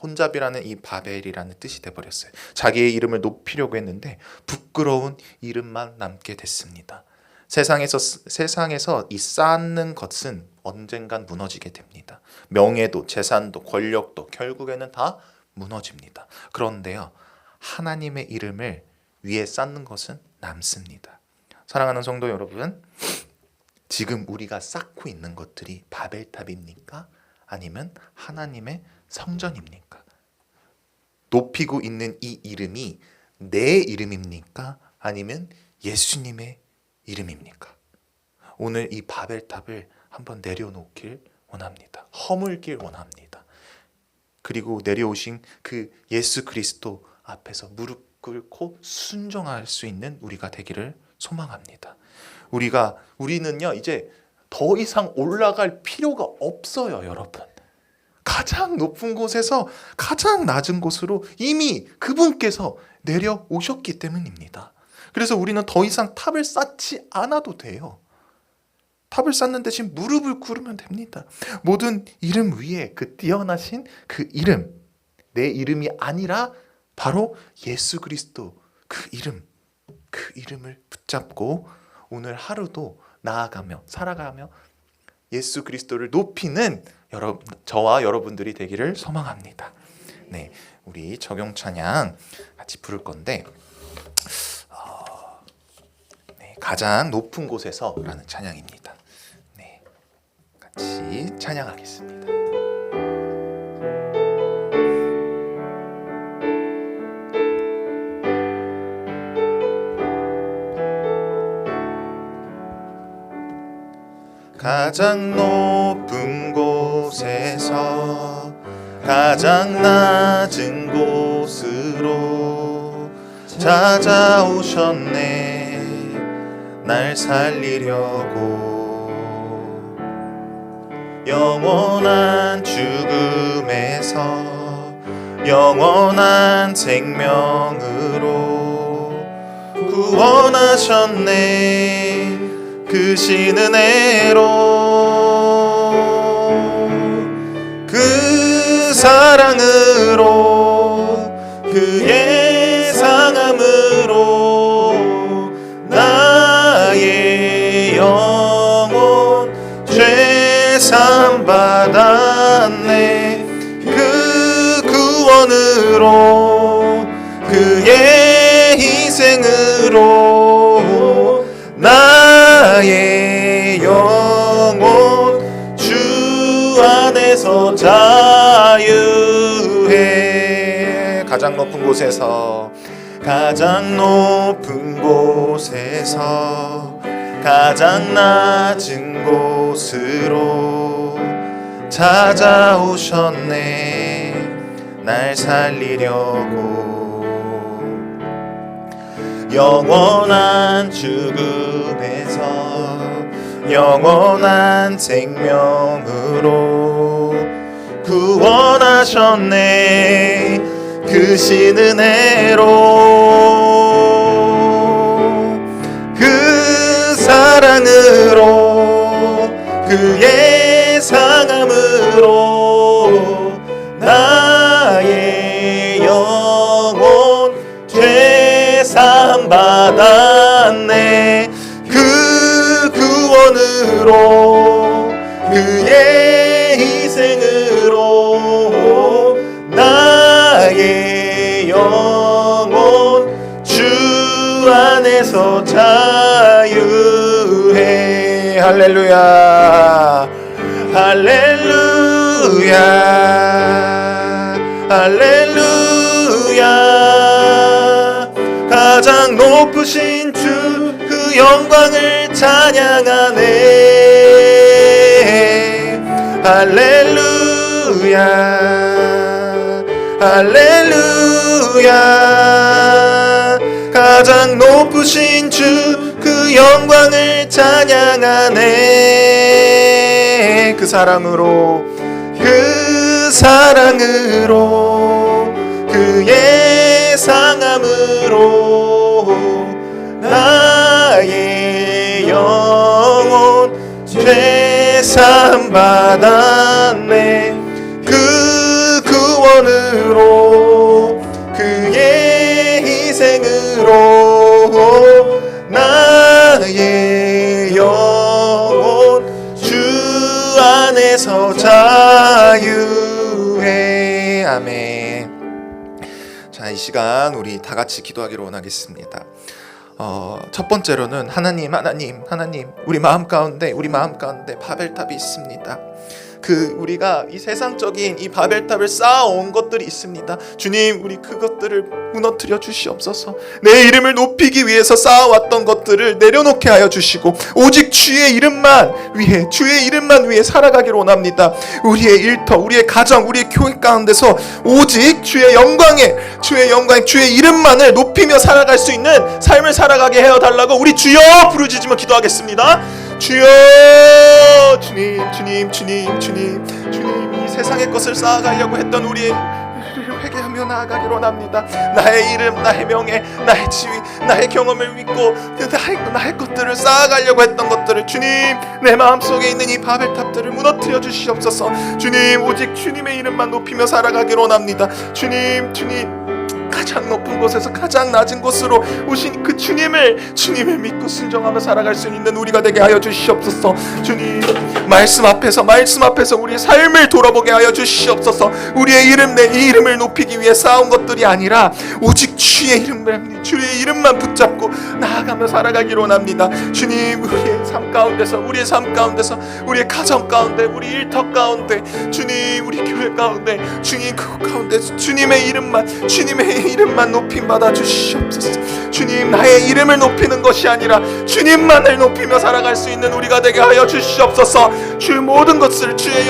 A: 혼잡이라는 이 바벨이라는 뜻이 돼버렸어요. 자기의 이름을 높이려고 했는데 부끄러운 이름만 남게 됐습니다. 세상에서 이 쌓는 것은 언젠간 무너지게 됩니다. 명예도, 재산도, 권력도 결국에는 다 무너집니다. 그런데요, 하나님의 이름을 위에 쌓는 것은 남습니다. 사랑하는 성도 여러분, 지금 우리가 쌓고 있는 것들이 바벨탑입니까? 아니면 하나님의 성전입니까? 높이고 있는 이 이름이 내 이름입니까? 아니면 예수님의 이름입니까? 오늘 이 바벨탑을 한번 내려놓길 원합니다. 허물길 원합니다. 그리고 내려오신 그 예수 그리스도 앞에서 무릎 꿇고 순종할 수 있는 우리가 되기를 소망합니다. 우리는요, 이제 더 이상 올라갈 필요가 없어요, 여러분. 가장 높은 곳에서 가장 낮은 곳으로 이미 그분께서 내려오셨기 때문입니다. 그래서 우리는 더 이상 탑을 쌓지 않아도 돼요. 탑을 쌓는 대신 무릎을 꿇으면 됩니다. 모든 이름 위에 그 뛰어나신 그 이름, 내 이름이 아니라 바로 예수 그리스도 그 이름을 붙잡고 오늘 하루도 나아가며 살아가며 예수 그리스도를 높이는 저와 여러분들이 되기를 소망합니다. 네, 우리 적용 찬양 같이 부를 건데 가장 높은 곳에서라는 찬양입니다. 네, 같이 찬양하겠습니다. 가장 높은 곳에서 가장 낮은 곳으로 찾아오셨네. 날 살리려고 영원한 죽음에서 영원한 생명으로 구원하셨네. 그 신은혜로 그 사랑으로 그의 상함으로 나의 영혼 죄산 받았네. 그 구원으로 그의 희생으로 나의 영혼 주 안에서 자유해. 가장 높은 곳에서 가장 높은 곳에서 가장 낮은 곳으로 찾아오셨네. 날 살리려고 영원한 죽음에서 영원한 생명으로 구원하셨네. 그 신은혜로 그 사랑으로 그의 상함으로 나의 영혼 죄산 받았네. 그 구원으로 그의 희생으로 나의 영혼 주 안에서 자유해. 할렐루야 할렐루야 할렐루야. 가장 높으신 주 그 영광을 찬양하네. 할렐루야 할렐루야. 가장 높으신 주 그 영광을 찬양하네. 그 사랑으로 그의 상함으로 나의 위해 산 받았네. 그 구원으로 그의 희생으로 나의 영혼 주 안에서 자유해. 아멘. 자, 이 시간 우리 다 같이 기도하기로 원하겠습니다. 첫 번째로는 하나님 우리 마음 가운데 바벨탑이 있습니다. 우리가 이 세상적인 이 바벨탑을 쌓아온 것들이 있습니다. 주님, 우리 그것들을 무너뜨려 주시옵소서. 내 이름을 높이기 위해서 쌓아왔던 것들을 내려놓게 하여 주시고 오직 주의 이름만 위해 살아가기를 원합니다. 우리의 일터, 우리의 가정, 우리의 교회 가운데서 오직 주의 영광에 주의 이름만을 높이며 살아갈 수 있는 삶을 살아가게 하여달라고 우리 주여 부르짖으며 기도하겠습니다. 주여, 주님, 이 세상의 것을 쌓아가려고 했던 우리의 회개하며 나아가기로 원합니다. 나의 이름, 나의 명예, 나의 지위, 나의 경험을 믿고 나의 것들을 쌓아가려고 했던 것들을 주님, 내 마음속에 있는 이 바벨탑들을 무너뜨려 주시옵소서. 주님, 오직 주님의 이름만 높이며 살아가기로 원합니다. 주님, 가장 높은 곳에서 가장 낮은 곳으로 오신 그 주님을 믿고 순종하며 살아갈 수 있는 우리가 되게 하여 주시옵소서. 주님, 말씀 앞에서 우리의 삶을 돌아보게 하여 주시옵소서. 우리의 이름, 내 이 이름을 높이기 위해 쌓은 것들이 아니라 오직 주의 이름만 붙잡고 나아가며 살아가기로 원합니다. 주님, 우리의 삶 가운데서 우리의 가정 가운데, 우리 일터 가운데, 주님, 우리 교회 가운데, 주님, 그곳 가운데 주님의 이름만 높임 받아 주시옵소서. 주님, 나의 이름을 높이는 것이 아니라 주님만을 높이며 살아갈 수 있는 우리가 되게 하여 주시옵소서. 주의 모든 것을, 주의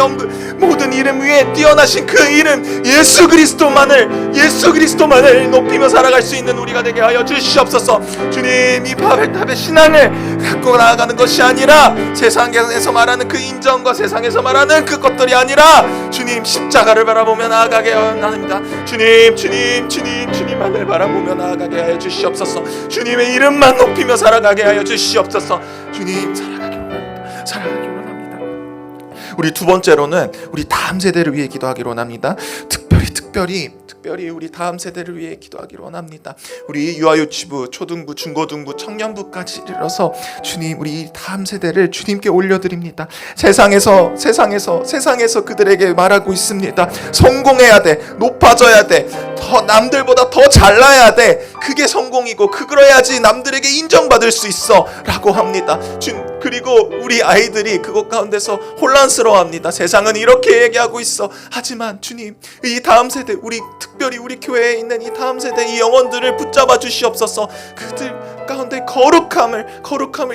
A: 모든 이름 위에 뛰어나신 그 이름 예수 그리스도만을 높이며 살아갈 수 있는 우리가 되게 하여 주시옵소서. 주님, 이 바벨탑의 신앙을 갖고 나아가는 것이 아니라 세상에서 말하는 그 인정과 세상에서 말하는 그 것들이 아니라 주님, 십자가를 바라보며 나아가게 합니다. 주님만을 바라보며 나아가게 하여 주시옵소서. 주님의 이름만 높이며 살아가게 하여 주시옵소서. 주님, 살아가기로 원합니다. 우리 두 번째로는 우리 다음 세대를 위해 기도하기로 원합니다. 특별히 우리 다음 세대를 위해 기도하기로 원합니다. 우리 유아유치부, 초등부, 중고등부, 청년부까지 이르러서 주님, 우리 다음 세대를 주님께 올려드립니다. 세상에서 그들에게 말하고 있습니다. 성공해야 돼, 높아져야 돼, 더 남들보다 더 잘나야 돼, 그게 성공이고 그러야지 남들에게 인정받을 수 있어 라고 합니다. 그리고 우리 아이들이 그것 가운데서 혼란스러워합니다. 세상은 이렇게 얘기하고 있어. 하지만 주님, 이 다음 세대, 특별히 우리 교회에 있는 이 다음 세대 이 영혼들을 붙잡아 주시옵소서. 그들 가운데 거룩함을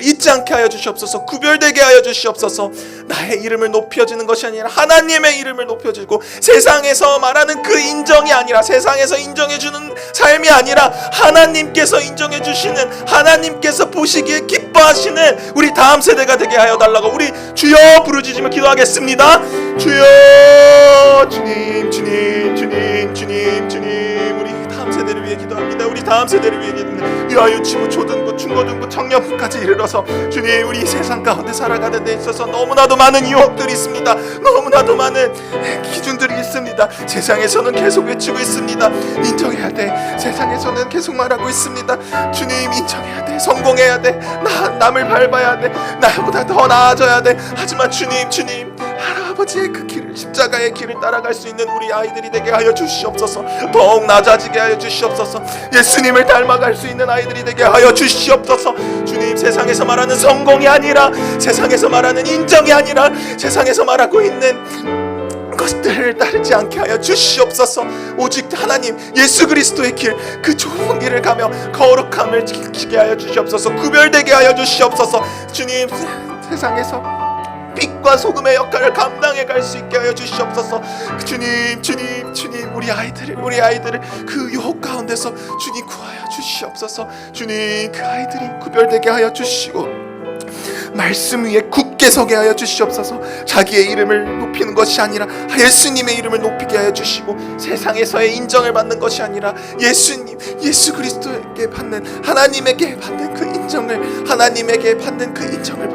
A: 잊지 않게 하여 주시옵소서. 구별되게 하여 주시옵소서. 나의 이름을 높여지는 것이 아니라 하나님의 이름을 높여지고, 세상에서 말하는 그 인정이 아니라, 세상에서 인정해주는 삶이 아니라 하나님께서 인정해주시는, 하나님께서 보시기에 기뻐하시는 우리 다음 세대가 되게 하여 달라고 우리 주여 부르짖으며 기도하겠습니다. 주여, 주님, 우리 다음 세대를 위해 기도합니다. 우리 다음 세대를 위해 기도합니다. 유아유치부, 초등부, 중고등부, 청년부까지 이르러서 주님, 우리 세상 가운데 살아가는 데 있어서 너무나도 많은 유혹들이 있습니다. 너무나도 많은 기준들이 있습니다. 세상에서는 계속 외치고 있습니다. 인정해야 돼. 세상에서는 계속 말하고 있습니다. 주님, 인정해야 돼. 성공해야 돼. 남을 밟아야 돼. 나보다 더 나아져야 돼. 하지만 주님, 할아버지의 그 길을, 십자가의 길을 따라갈 수 있는 우리 아이들이 되게 하여 주시옵소서. 더욱 낮아지게 하여 주시옵소서. 예수님을 닮아갈 수 있는 아이들이 되게 하여 주시옵소서. 주님, 세상에서 말하는 성공이 아니라, 세상에서 말하는 인정이 아니라, 세상에서 말하고 있는 것들을 따르지 않게 하여 주시옵소서. 오직 하나님 예수 그리스도의 길, 그 좋은 길을 가며 거룩함을 지키게 하여 주시옵소서. 구별되게 하여 주시옵소서. 주님, 세상에서 빛과 소금의 역할을 감당해 갈 수 있게 하여 주시옵소서. 주님, 우리 아이들을 그 유혹 가운데서 주님 구하여 주시옵소서. 주님, 그 아이들이 구별되게 하여 주시고 말씀 위에 굳게 서게 하여 주시옵소서. 자기의 이름을 높이는 것이 아니라 예수님의 이름을 높이게 하여 주시고, 세상에서의 인정을 받는 것이 아니라 예수님, 예수 그리스도에게 받는, 하나님에게 받는 그 인정을, 하나님에게 받는 그 인정을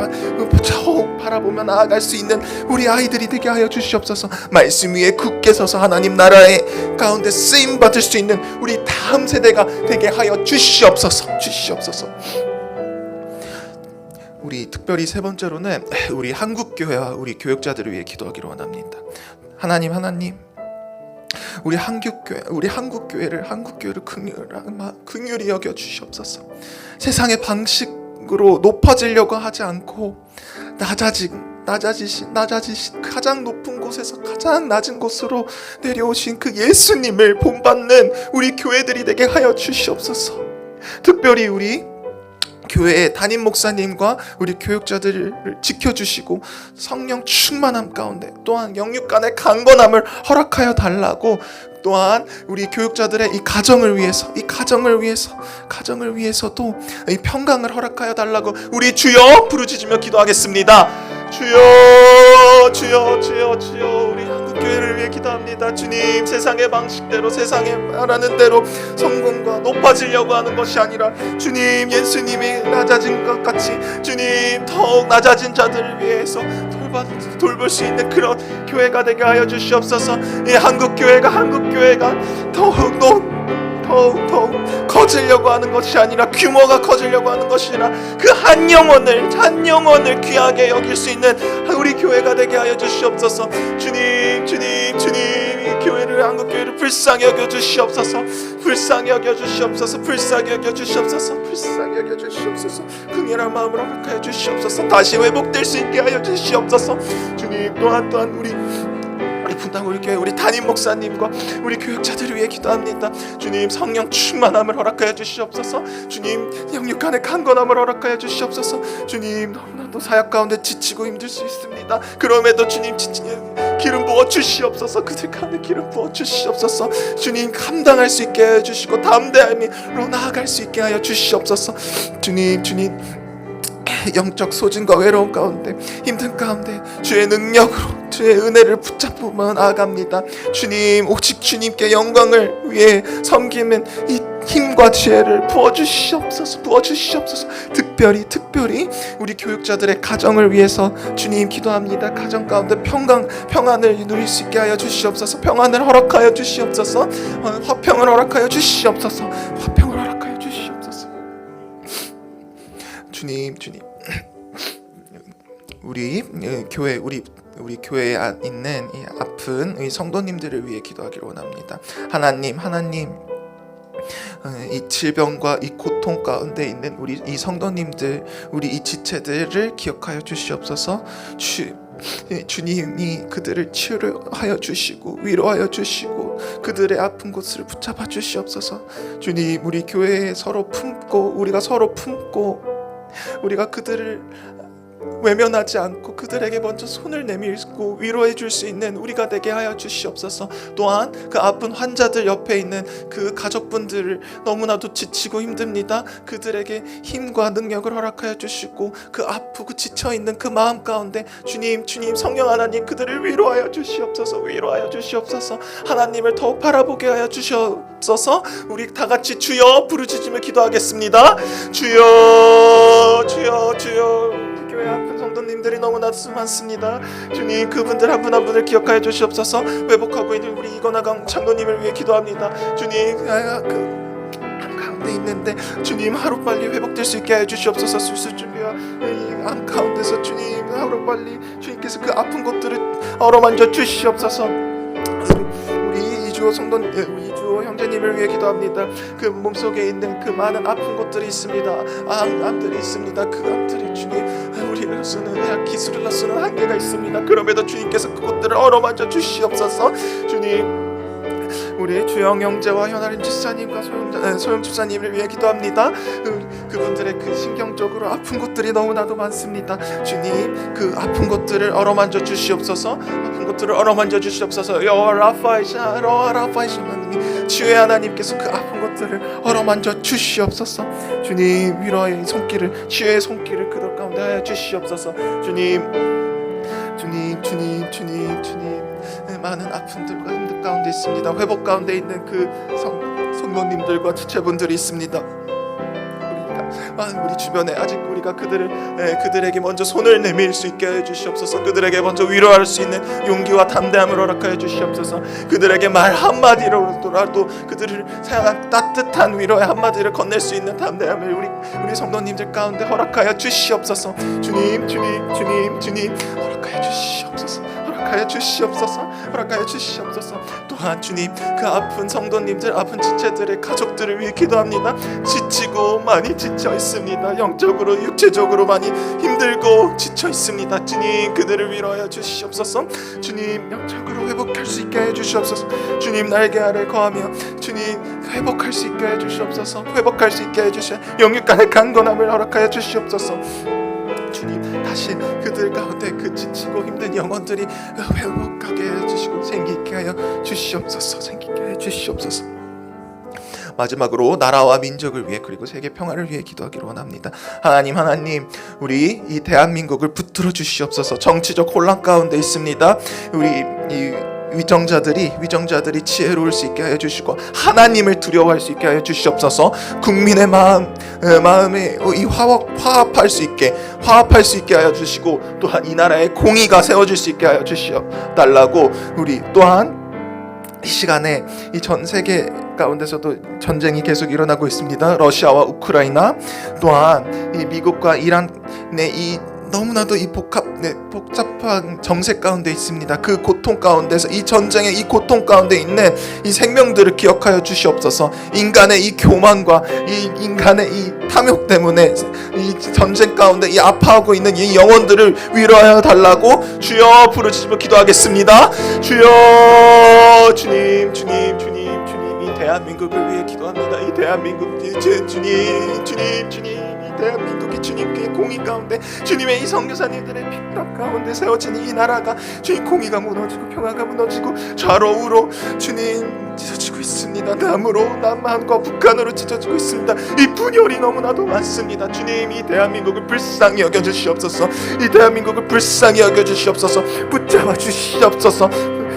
A: 더욱 바라보며 나아갈 수 있는 우리 아이들이 되게 하여 주시옵소서. 말씀 위에 굳게 서서 하나님 나라의 가운데 쓰임 받을 수 있는 우리 다음 세대가 되게 하여 주시옵소서. 우리 특별히 세 번째로는 우리 한국교회와 우리 교역자들을 위해 기도하기로 원합니다. 하나님, 우리 한국교회를 긍휼히 여겨 주시옵소서. 세상의 방식으로 높아지려고 하지 않고 낮아지신 가장 높은 곳에서 가장 낮은 곳으로 내려오신 그 예수님을 본받는 우리 교회들이 되게 하여 주시옵소서. 특별히 우리 교회의 담임 목사님과 우리 교육자들을 지켜주시고 성령 충만함 가운데 또한 영육 간의 강건함을 허락하여 달라고, 또한 우리 교육자들의 이 가정을 위해서도 이 평강을 허락하여 달라고 우리 주여 부르짖으며 기도하겠습니다. 주여, 주여, 주여, 주여. 우리 한국교회를 위해 기도합니다. 주님, 세상의 방식대로, 세상에 말하는 대로 성공과 높아지려고 하는 것이 아니라, 주님, 예수님이 낮아진 것 같이 주님 더욱 낮아진 자들을 위해서 돌볼 수 있는 그런 교회가 되게 하여 주시옵소서. 이 한국교회가 더욱 커지려고 하는 것이 아니라, 규모가 커지려고 하는 것이 아니라 그 한 영혼을 귀하게 여길 수 있는 우리 교회가 되게 하여 주시옵소서. 주님, 이 교회를, 한국교회를 불쌍히 여겨 주시옵소서. 긍휼한 마음으로 허락하여 주시옵소서. 다시 회복될 수 있게 하여 주시옵소서. 주님, 또한 우리 분당 우리 교회 우리 담임 목사님과 우리 교육자들을 위해 기도합니다. 주님, 성령 충만함을 허락하여 주시옵소서. 주님, 영육간의 강건함을 허락하여 주시옵소서. 주님, 너무나도 사역 가운데 지치고 힘들 수 있습니다. 그럼에도 주님, 기름 부어 주시옵소서. 그들 가운데 기름 부어 주시옵소서. 주님, 감당할 수 있게 하여 주시고 담대함으로 나아갈 수 있게 하여 주시옵소서. 주님, 영적 소진과 외로움 가운데, 힘든 가운데 주의 능력으로, 주의 은혜를 붙잡으며 나아갑니다. 주님, 오직 주님께 영광을 위해 섬기는 이 힘과 지혜를 부어주시옵소서. 특별히 우리 교육자들의 가정을 위해서 주님 기도합니다. 가정 가운데 평안을 누릴 수 있게 하여 주시옵소서. 평안을 허락하여 주시옵소서. 화평을 허락하여 주시옵소서. 주님, 우리 교회에 있는 이 아픈 이 성도님들을 위해 기도하기를 원합니다. 하나님, 이 질병과 이 고통 가운데 있는 우리 이 성도님들, 우리 이 지체들을 기억하여 주시옵소서. 주님이 그들을 치료하여 주시고 위로하여 주시고 그들의 아픈 곳을 붙잡아 주시옵소서. 주님, 우리 교회에 우리가 서로 품고 우리가 그들을 외면하지 않고 그들에게 먼저 손을 내밀고 위로해 줄 수 있는 우리가 되게 하여 주시옵소서. 또한 그 아픈 환자들 옆에 있는 그 가족분들을 너무나도 지치고 힘듭니다. 그들에게 힘과 능력을 허락하여 주시고 그 아프고 지쳐있는 그 마음 가운데 주님, 성령 하나님, 그들을 위로하여 주시옵소서. 하나님을 더욱 바라보게 하여 주시옵소서. 우리 다 같이 주여 부르짖으며 기도하겠습니다. 주여. 교회 아픈 성도님들이 너무나 많습니다. 주님, 그분들 한 분 한 분을 기억하여 주시옵소서. 회복하고 있는 우리 이건아 장로님을 위해 기도합니다. 주님, 그 가운데 있는데 주님, 하루빨리 회복될 수 있게 해 주시옵소서. 수술 준비와 암 가운데서 주님, 하루빨리 주님께서 그 아픈 곳들을 어루만져 주시옵소서. 우리 이주호 형제님을 위해 기도합니다. 그 몸속에 있는 그 많은 아픈 곳들이 있습니다. 암들이 있습니다. 그 암들이 주님, 우리로서는 기술로서는 한계가 있습니다. 그럼에도 주님께서 그곳들을 어루만져 주시옵소서. 주님, 우리 주영 형제와 현아린 집사님과 소영 집사님을 위해 기도합니다. 그분들의 그 신경적으로 아픈 곳들이 너무나도 많습니다. 주님, 그 아픈 곳들을 어루만져 주시옵소서. 여호와 라파이샤 하나님이, 주의 하나님께서 그 아픈 그들을 어루만져 주시옵소서. 주님 위로의 손길을, 치유의 손길을 그들 가운데 하여 주시옵소서. 주님 많은 아픔들과 힘들 가운데 있습니다. 회복 가운데 있는 그 성도님들과 지체분들이 있습니다. 우리 주변에 아직 우리가 그들에게 먼저 손을 내밀 수 있게 해 주시옵소서. 그들에게 먼저 위로할 수 있는 용기와 담대함을 허락하여 주시옵소서. 그들에게 말 한마디로라도 그들을 사용한 따뜻한 위로의 한마디를 건넬 수 있는 담대함을 우리 성도님들 가운데 허락하여 주시옵소서. 주님 허락하여 주시옵소서. 허락하여 주시옵소서. 또한 주님, 그 아픈 성도님들, 아픈 지체들의 가족들을 위해 기도합니다. 지치고 많이 지쳐 있습니다. 영적으로 육체적으로 많이 힘들고 지쳐 있습니다. 주님, 그들을 위로하여 주시옵소서. 주님, 영적으로 회복할 수 있게 해 주시옵소서. 주님, 날개 아래 거하며 주님 회복할 수 있게 해 주시옵소서. 회복할 수 있게 해 주셔 영육 간의 강건함을 허락하여 주시옵소서. 주님, 다시 그들 가운데 그 지치고 힘든 영혼들이 회복하게 해주시고 생기게 하여 주시옵소서. 생기게 해 주시옵소서. 마지막으로 나라와 민족을 위해 그리고 세계 평화를 위해 기도하기를 원합니다. 하나님, 우리 이 대한민국을 붙들어 주시옵소서. 정치적 혼란 가운데 있습니다. 우리 이 위정자들이 지혜로울 수 있게 하여 주시고 하나님을 두려워할 수 있게 하여 주시옵소서. 국민의 마음에 화합할 수 있게 하여 주시고, 또한 이 나라에 공의가 세워질 수 있게 하여 주시옵달라고, 우리 또한 이 시간에 이 전 세계 가운데서도 전쟁이 계속 일어나고 있습니다. 러시아와 우크라이나, 또한 이 미국과 이란의 이 너무나도 이 복잡한 정세 가운데 있습니다. 그 고통 가운데서, 이 전쟁의 이 고통 가운데 있는 이 생명들을 기억하여 주시옵소서. 인간의 이 교만과 이 인간의 이 탐욕 때문에 이 전쟁 가운데 이 아파하고 있는 이 영혼들을 위로하여 달라고 주여 부르짖으며 기도하겠습니다. 주여, 주님, 이 대한민국을 위해 기도합니다. 이 대한민국, 주님, 대한민국이 주님께 공의 가운데, 주님의 이 선교사님들의 핍박 가운데 세워진 이 나라가 주님 공의가 무너지고 평화가 무너지고 좌로 우로 주님 찢어지고 있습니다. 남한과 북한으로 찢어지고 있습니다. 이 분열이 너무나도 많습니다. 주님, 이 대한민국을 불쌍히 여겨주시옵소서. 이 대한민국을 불쌍히 여겨주시옵소서. 붙잡아 주시옵소서.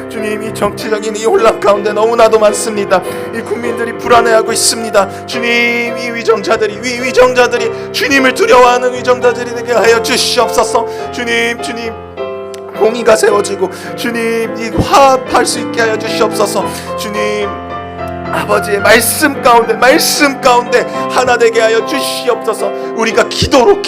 A: 주님, 이 정치적인 이 혼란 가운데 너무나도 많습니다. 이 국민들이 불안해하고 있습니다. 주님, 이 위정자들이 주님을 두려워하는 위정자들이 되게 하여 주시옵소서. 주님, 공의가 세워지고 주님, 이 화합할 수 있게 하여 주시옵소서. 주님, 아버지의 말씀 가운데 하나 되게 하여 주시옵소서. 우리가 기도로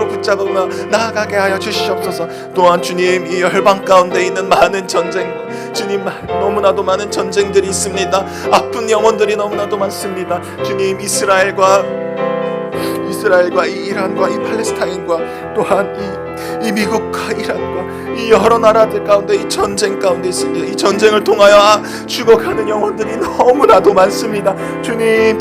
A: 붙잡으며 나아가게 하여 주시옵소서. 또한 주님, 이 열방 가운데 있는 많은 전쟁, 주님, 너무나도 많은 전쟁들이 있습니다. 아픈 영혼들이 너무나도 많습니다. 주님, 이스라엘과 이 이란과 이 팔레스타인과 또한 이 미국과 이란과 이 여러 나라들 가운데 이 전쟁 가운데 있습니다. 이 전쟁을 통하여 죽어가는 영혼들이 너무나도 많습니다. 주님,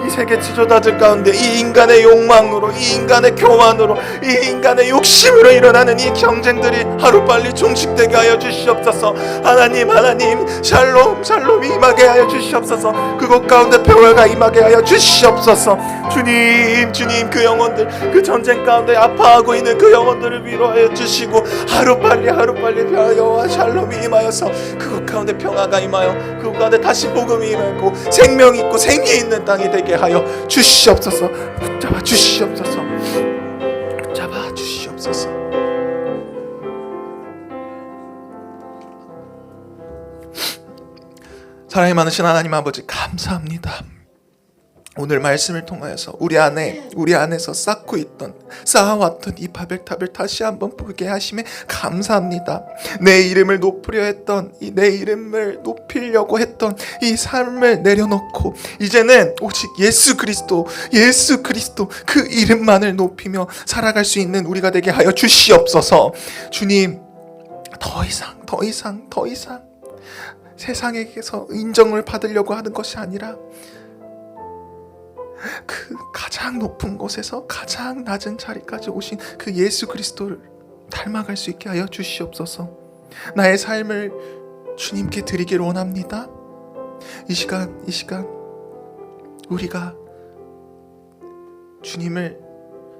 A: 이 세계 지도자들 가운데 이 인간의 욕망으로, 이 인간의 교만으로, 이 인간의 욕심으로 일어나는 이 경쟁들이 하루빨리 종식되게 하여 주시옵소서. 하나님, 샬롬이 임하게 하여 주시옵소서. 그곳 가운데 평화가 임하게 하여 주시옵소서. 주님, 그 영혼들, 그 전쟁 가운데 아파하고 있는 그 영혼들을 위로하여 주시고 하루빨리 평화와 샬롬이 임하여서 그곳 가운데 평화가 임하여 그곳 가운데 다시 복음이 임하고 생명이 있고 생기 있는 땅이 되게 하여 주시옵소서. 붙잡아 주시옵소서. 사랑이 많으신 하나님 아버지, 감사합니다. 오늘 말씀을 통하여서 우리 안에서 쌓아왔던 이 바벨탑을 다시 한번 보게 하심에 감사합니다. 내 이름을 내 이름을 높이려고 했던 이 삶을 내려놓고 이제는 오직 예수 그리스도 그 이름만을 높이며 살아갈 수 있는 우리가 되게 하여 주시옵소서. 주님, 더 이상 세상에게서 인정을 받으려고 하는 것이 아니라 그 가장 높은 곳에서 가장 낮은 자리까지 오신 그 예수 그리스도를 닮아갈 수 있게 하여 주시옵소서. 나의 삶을 주님께 드리기를 원합니다. 이 시간 우리가 주님을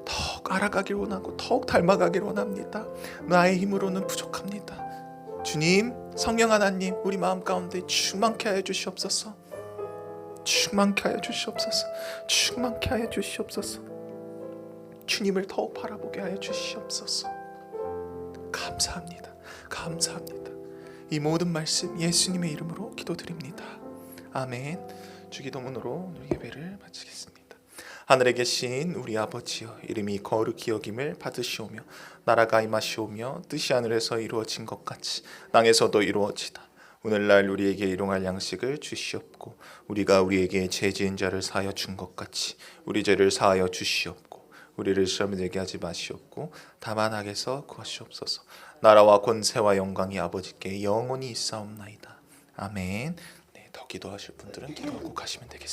A: 더욱 알아가길 원하고 더욱 닮아가길 원합니다. 나의 힘으로는 부족합니다. 주님, 성령 하나님, 우리 마음 가운데 충만케 하여 주시옵소서. 충만케 하여 주시옵소서. 충만케 하여 주시옵소서. 주님을 더욱 바라보게 하여 주시옵소서. 감사합니다. 감사합니다. 이 모든 말씀 예수님의 이름으로 기도드립니다. 아멘. 주기도문으로 예배를 마치겠습니다. 하늘에 계신 우리 아버지여, 이름이 거룩히 여김을 받으시오며 나라가 임하시오며 뜻이 하늘에서 이루어진 것 같이 땅에서도 이루어지다. 오늘날 우리에게 일용할 양식을 주시옵고 우리가 우리에게 죄 지은 자를 사하여 준 것 같이 우리 죄를 사하여 주시옵고 우리를 시험에 들게 하지 마시옵고 다만 악에서 구하시옵소서. 나라와 권세와 영광이 아버지께 영원히 있사옵나이다. 아멘. 더 기도하실 분들은 기도하고 가시면 되겠습니다.